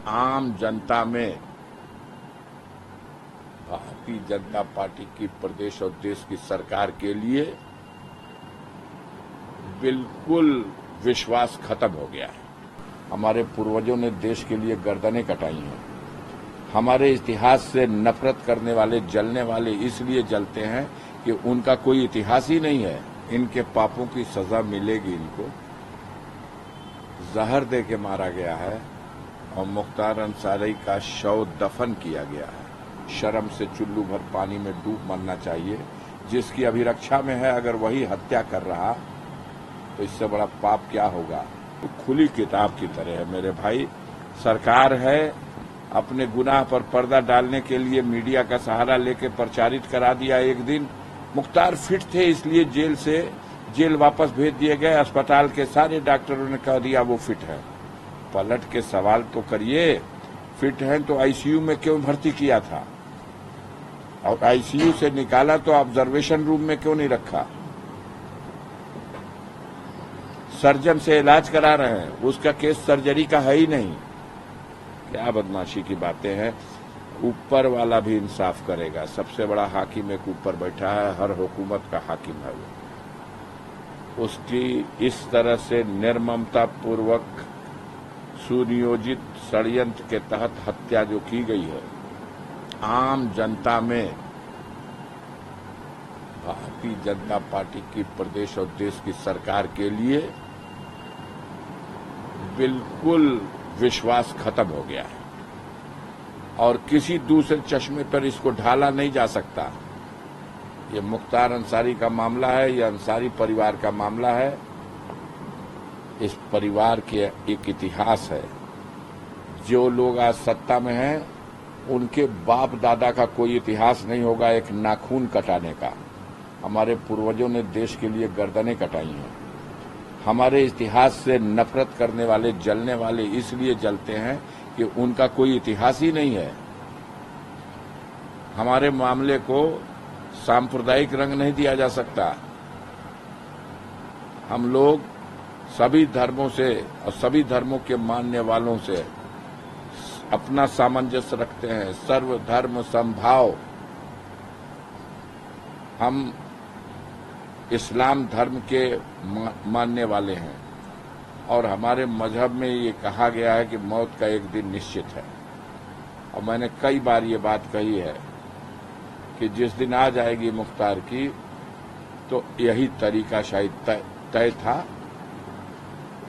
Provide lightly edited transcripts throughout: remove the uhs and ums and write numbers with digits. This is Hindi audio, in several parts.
आम जनता में भारतीय जनता पार्टी की प्रदेश और देश की सरकार के लिए बिल्कुल विश्वास खत्म हो गया है। हमारे पूर्वजों ने देश के लिए गर्दनें कटाई हैं। हमारे इतिहास से नफरत करने वाले, जलने वाले इसलिए जलते हैं कि उनका कोई इतिहास ही नहीं है। इनके पापों की सजा मिलेगी। इनको जहर दे के मारा गया है और मुख्तार अंसारी का शव दफन किया गया है। शर्म से चुल्लू भर पानी में डूब मरना चाहिए। जिसकी अभिरक्षा में है, अगर वही हत्या कर रहा तो इससे बड़ा पाप क्या होगा। तो खुली किताब की तरह है मेरे भाई। सरकार है, अपने गुनाह पर पर्दा डालने के लिए मीडिया का सहारा लेके प्रचारित करा दिया। एक दिन मुख्तार फिट थे, इसलिए जेल वापस भेज दिए गए। अस्पताल के सारे डॉक्टरों ने कह दिया वो फिट है। पलट के सवाल तो करिए, फिट हैं तो आईसीयू में क्यों भर्ती किया था, और आईसीयू से निकाला तो ऑब्जर्वेशन रूम में क्यों नहीं रखा। सर्जन से इलाज करा रहे हैं, उसका केस सर्जरी का है ही नहीं। क्या बदमाशी की बातें हैं। ऊपर वाला भी इंसाफ करेगा। सबसे बड़ा हाकिम एक ऊपर बैठा है, हर हुकूमत का हाकिम है वो। उसकी इस तरह से निर्ममता पूर्वक सुनियोजित षड्यंत्र के तहत हत्या जो की गई है, आम जनता में भारतीय जनता पार्टी की प्रदेश और देश की सरकार के लिए बिल्कुल विश्वास खत्म हो गया है और किसी दूसरे चश्मे पर इसको ढाला नहीं जा सकता। ये मुख्तार अंसारी का मामला है, यह अंसारी परिवार का मामला है। इस परिवार के एक इतिहास है। जो लोग आज सत्ता में हैं, उनके बाप दादा का कोई इतिहास नहीं होगा एक नाखून कटाने का। हमारे पूर्वजों ने देश के लिए गर्दनें कटाई हैं। हमारे इतिहास से नफरत करने वाले, जलने वाले इसलिए जलते हैं कि उनका कोई इतिहास ही नहीं है। हमारे मामले को सांप्रदायिक रंग नहीं दिया जा सकता। हम लोग सभी धर्मों से और सभी धर्मों के मानने वालों से अपना सामंजस्य रखते हैं। सर्वधर्म समभाव। हम इस्लाम धर्म के मानने वाले हैं और हमारे मजहब में ये कहा गया है कि मौत का एक दिन निश्चित है। और मैंने कई बार ये बात कही है कि जिस दिन आ जाएगी मुख्तार की, तो यही तरीका शायद तय था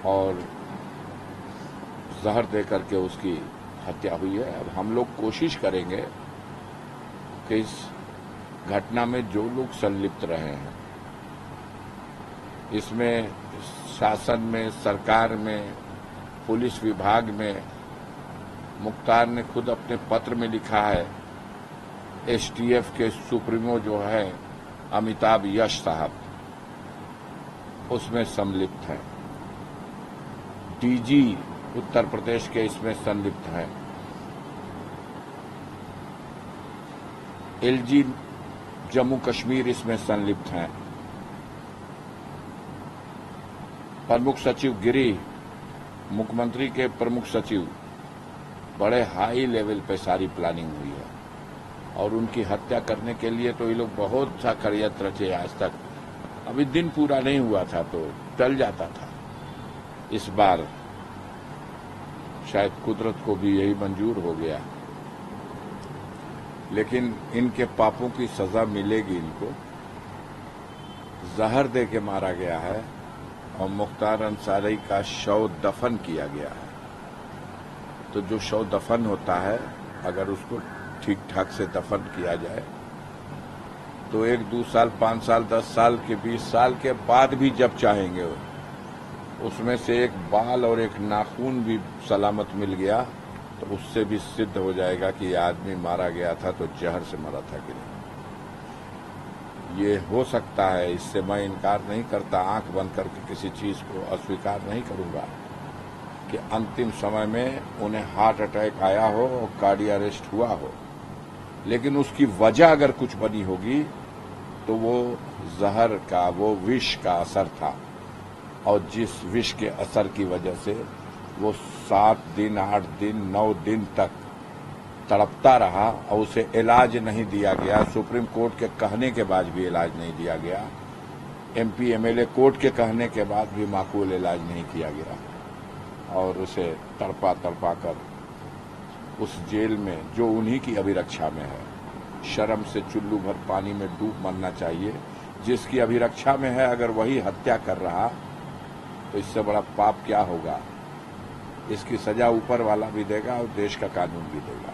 और जहर दे करके उसकी हत्या हुई है। अब हम लोग कोशिश करेंगे कि इस घटना में जो लोग संलिप्त रहे हैं, इसमें शासन में, सरकार में, पुलिस विभाग में, मुख्तार ने खुद अपने पत्र में लिखा है, एसटीएफ के सुप्रीमो जो है अमिताभ यश साहब, उसमें संलिप्त हैं। डीजी उत्तर प्रदेश के इसमें संलिप्त हैं। एलजी जम्मू कश्मीर इसमें संलिप्त हैं। प्रमुख सचिव गिरी, मुख्यमंत्री के प्रमुख सचिव, बड़े हाई लेवल पे सारी प्लानिंग हुई है और उनकी हत्या करने के लिए तो ये लोग बहुत सा षड्यंत्र रचे आज तक। अभी दिन पूरा नहीं हुआ था तो टल जाता था। इस बार शायद कुदरत को भी यही मंजूर हो गया, लेकिन इनके पापों की सजा मिलेगी। इनको जहर दे के मारा गया है और मुख्तार अंसारी का शव दफन किया गया है। तो जो शव दफन होता है, अगर उसको ठीक ठाक से दफन किया जाए तो 1, 2 साल, 5 साल, 10 साल के 20 साल के बाद भी जब चाहेंगे उसमें से एक बाल और एक नाखून भी सलामत मिल गया तो उससे भी सिद्ध हो जाएगा कि ये आदमी मारा गया था तो जहर से मरा था कि नहीं। ये हो सकता है, इससे मैं इनकार नहीं करता। आंख बंद करके किसी चीज को अस्वीकार नहीं करूंगा कि अंतिम समय में उन्हें हार्ट अटैक आया हो और कार्डियक अरेस्ट हुआ हो, लेकिन उसकी वजह अगर कुछ बनी होगी तो वो जहर का, वो विष का असर था और जिस विष के असर की वजह से वो 7 दिन 8 दिन 9 दिन तक तड़पता रहा और उसे इलाज नहीं दिया गया। सुप्रीम कोर्ट के कहने के बाद भी इलाज नहीं दिया गया। एमपी एमएलए कोर्ट के कहने के बाद भी माकूल इलाज नहीं किया गया और उसे तड़पा तड़पा कर उस जेल में, जो उन्हीं की अभिरक्षा में है, शर्म से चुल्लू भर पानी में डूब मरना चाहिए। जिसकी अभिरक्षा में है अगर वही हत्या कर रहा तो इससे बड़ा पाप क्या होगा। इसकी सजा ऊपर वाला भी देगा और देश का कानून भी देगा।